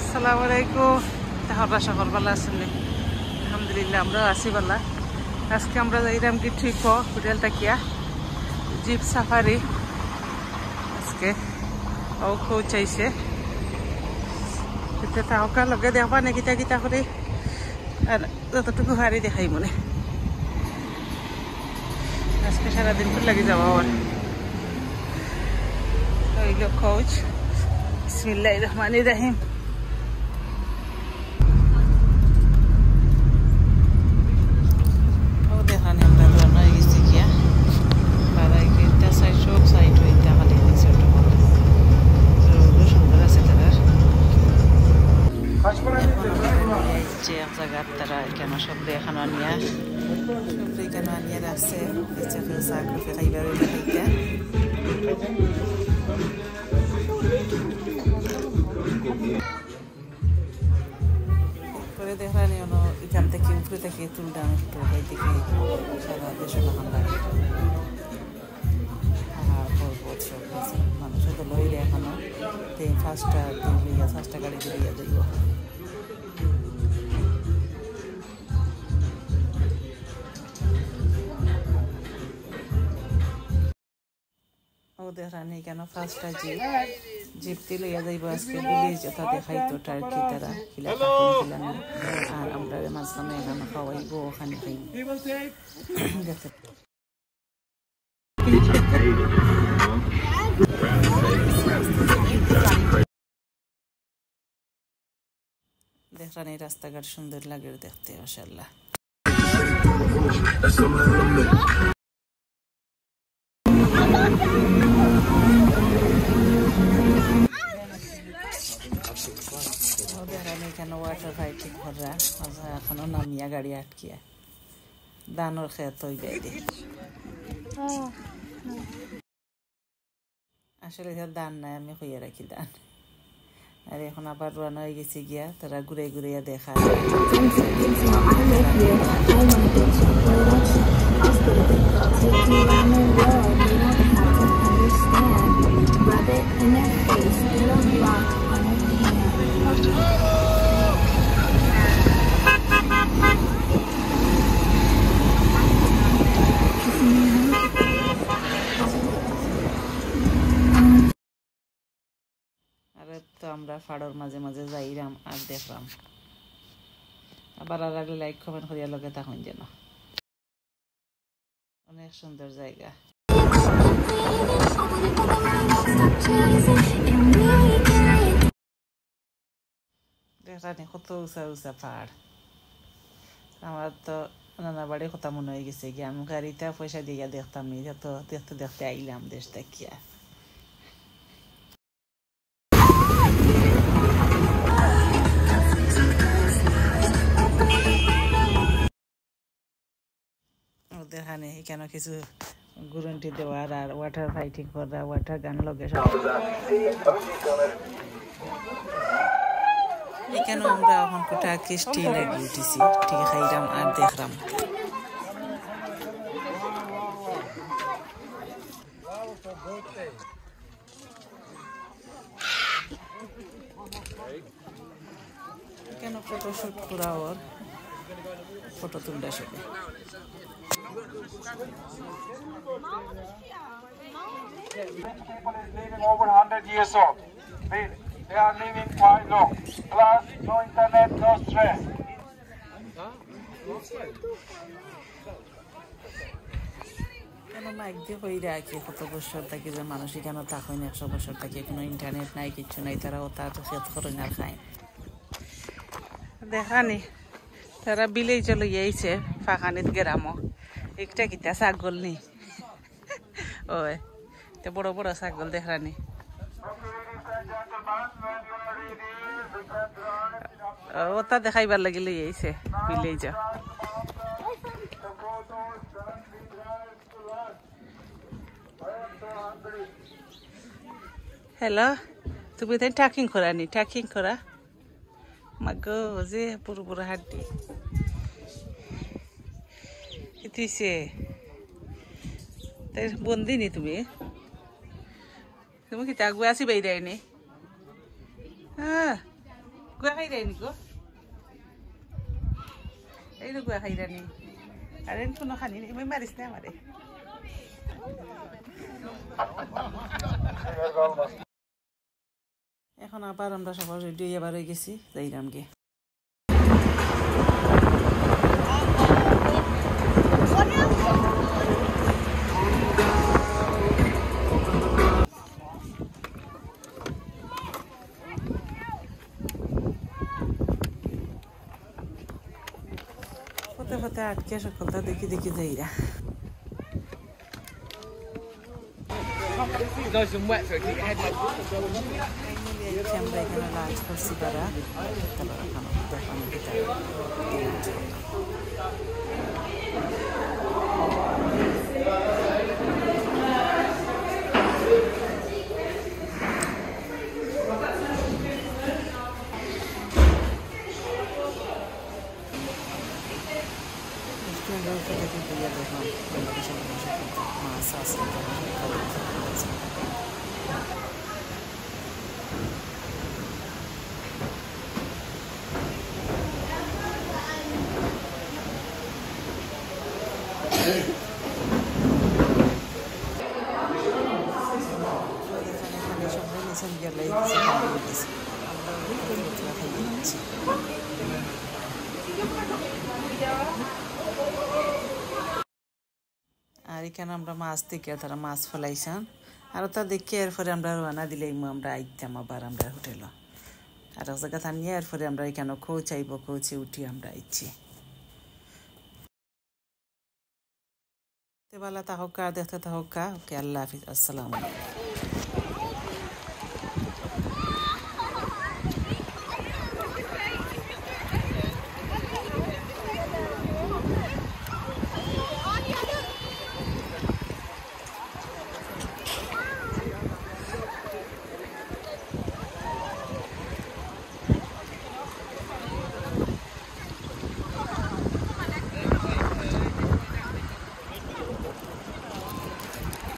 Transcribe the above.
আসসালামু আলাইকুম। তাহলে সকালবেলা আসলে আলহামদুলিল্লাহ আমরা আছি বেলা। আজকে আমরা যাইলাম কি ঠিক হোটেল তাকিয়া জিপ সাফারি। আজকে ও চাইছে তাহকা লগে দেখবা নে কিতা কিতা করে আর যতটুকু হারি দেখাই মনে আজকে সারাদিন তো লাগে যাওয়া আর হইল কোচ। বিসমিল্লাহির রহমানির রহিম। এক জায়গার তারা কেন সব দেখানো নিয়ে সবরে কেন আনিয়ে রাখছে চা কফি খাইবার খাইতে করে দেখানি এখান থেকে উপরে থেকে তুললাম একটু ওই দিকে সারা দেশে লাগান লাগে পর্বত সব মানুষের তো লই দেখানো ফার্স্টটা লইয়া ফার্স্টটা গাড়ি লইয়া যাইব। দেখানি কেন ফার্স্টটা জিপতে লইয়া যাইব আজকে পুলিশ যথা দেখাইতো টার্কি তারা খিলান আর আমরা মাঝখানে এখানে খাওয়াইব ওখানে খাইব দেখানি রাস্তাঘাট সুন্দর লাগে দেখতে মাশাআল্লাহ। এখানে ওয়াটার ফাইটিং করা এখনো নামিয়া গাড়ি আটকিয়া দানোর খেত হয়ে যায় আসলে দান নাই আমি হইয়া রাখি দান আর এখন আবার রান্না হয়ে গেছে গিয়া তারা ঘুরে ঘুরে দেখা তো আমরা ফাড়র মাঝে মাঝে যাইরাম আর দেখলাম আবার আর লাগলে লাইক কমেন্ট করিয়া লগে থাকুন যেন অনেক সুন্দর জায়গা। দেখলাম কত উঁচা উঁচা পাহাড় আমার তো নানা বাড়ি কথা মনে হয়ে গেছে গিয়ে আমি গাড়িটা পয়সা দিয়ে দেখতাম তো দেখতে দেখতে আইলাম দেশ দেখিয়া। দেখানে কেন কিছু গ্যারান্টি দেওয়ার আর ওয়াটার ফাইটিং করা ওয়াটার গান লগে এখানে আমরা এখন কোটা কিস্টি লাগিয়ে উঠেছি ঠিক খাইলাম আর দেখলাম কেন ফটোশুট করা ওর ফটো তুলটা সবে over 100 years old. They are living quite long. Plus, no internet, no stress. কেন মাইক দিয়ে হয়ে রাখি কত বছর থাকি যে মানুষ কেন থাকেন 100 বছর থাকি কোনো ইন্টারনেট নাই কিছু নাই তারাও তার খেত করেন আর খায় দেখানি তারা বিলেই চলে গিয়েছে ফাঁকানিত গ্রামও একটা কিতা ছাগল নি ওই তো বড় বড় ছাগল দেখানি ওটা দেখাইবার লাগি লই আইছে বিলেই যা হ্যালো তুমি তাই ট্রাকিং করা নি ট্রাকিং করা মাগো যে পুরো পুরো হাড্ডি ইতিসে তাই বন্দি নি তুমি তুমি কি তাগুয়া আসি বাইরে নি হ্যাঁ গুয়া খাই রাইনি গো এই তো গুয়া খাই রানি আর এন কোনো খানি নেই মই মারিস না আমারে এখন আবার আমরা সবাই রেডি হয়ে আবার হয়ে গেছি যাইরাম গে হতে হতে আটকে সকলটা দেখি দেখি যাইরা Nice and wet so it keep your head like আমরা এখানে লাঞ্চ করছি তারা তারপর এখন দোকানে মাছ আছে আর এখানে আমরা মাছ থেকে তারা মাছ ফেলাইছেন আর তা দেখে এরপরে আমরা রান্না দিলেই আমরা আইতাম আবার আমরা হোটেল আর এক জায়গা থানিয়ে এরপরে আমরা এখানে কোচে উঠি আমরা আইছি বেলা তাহকা দেখতে তাহকা ওকে আল্লাহ হাফিজ আসসালামু আলাইকুম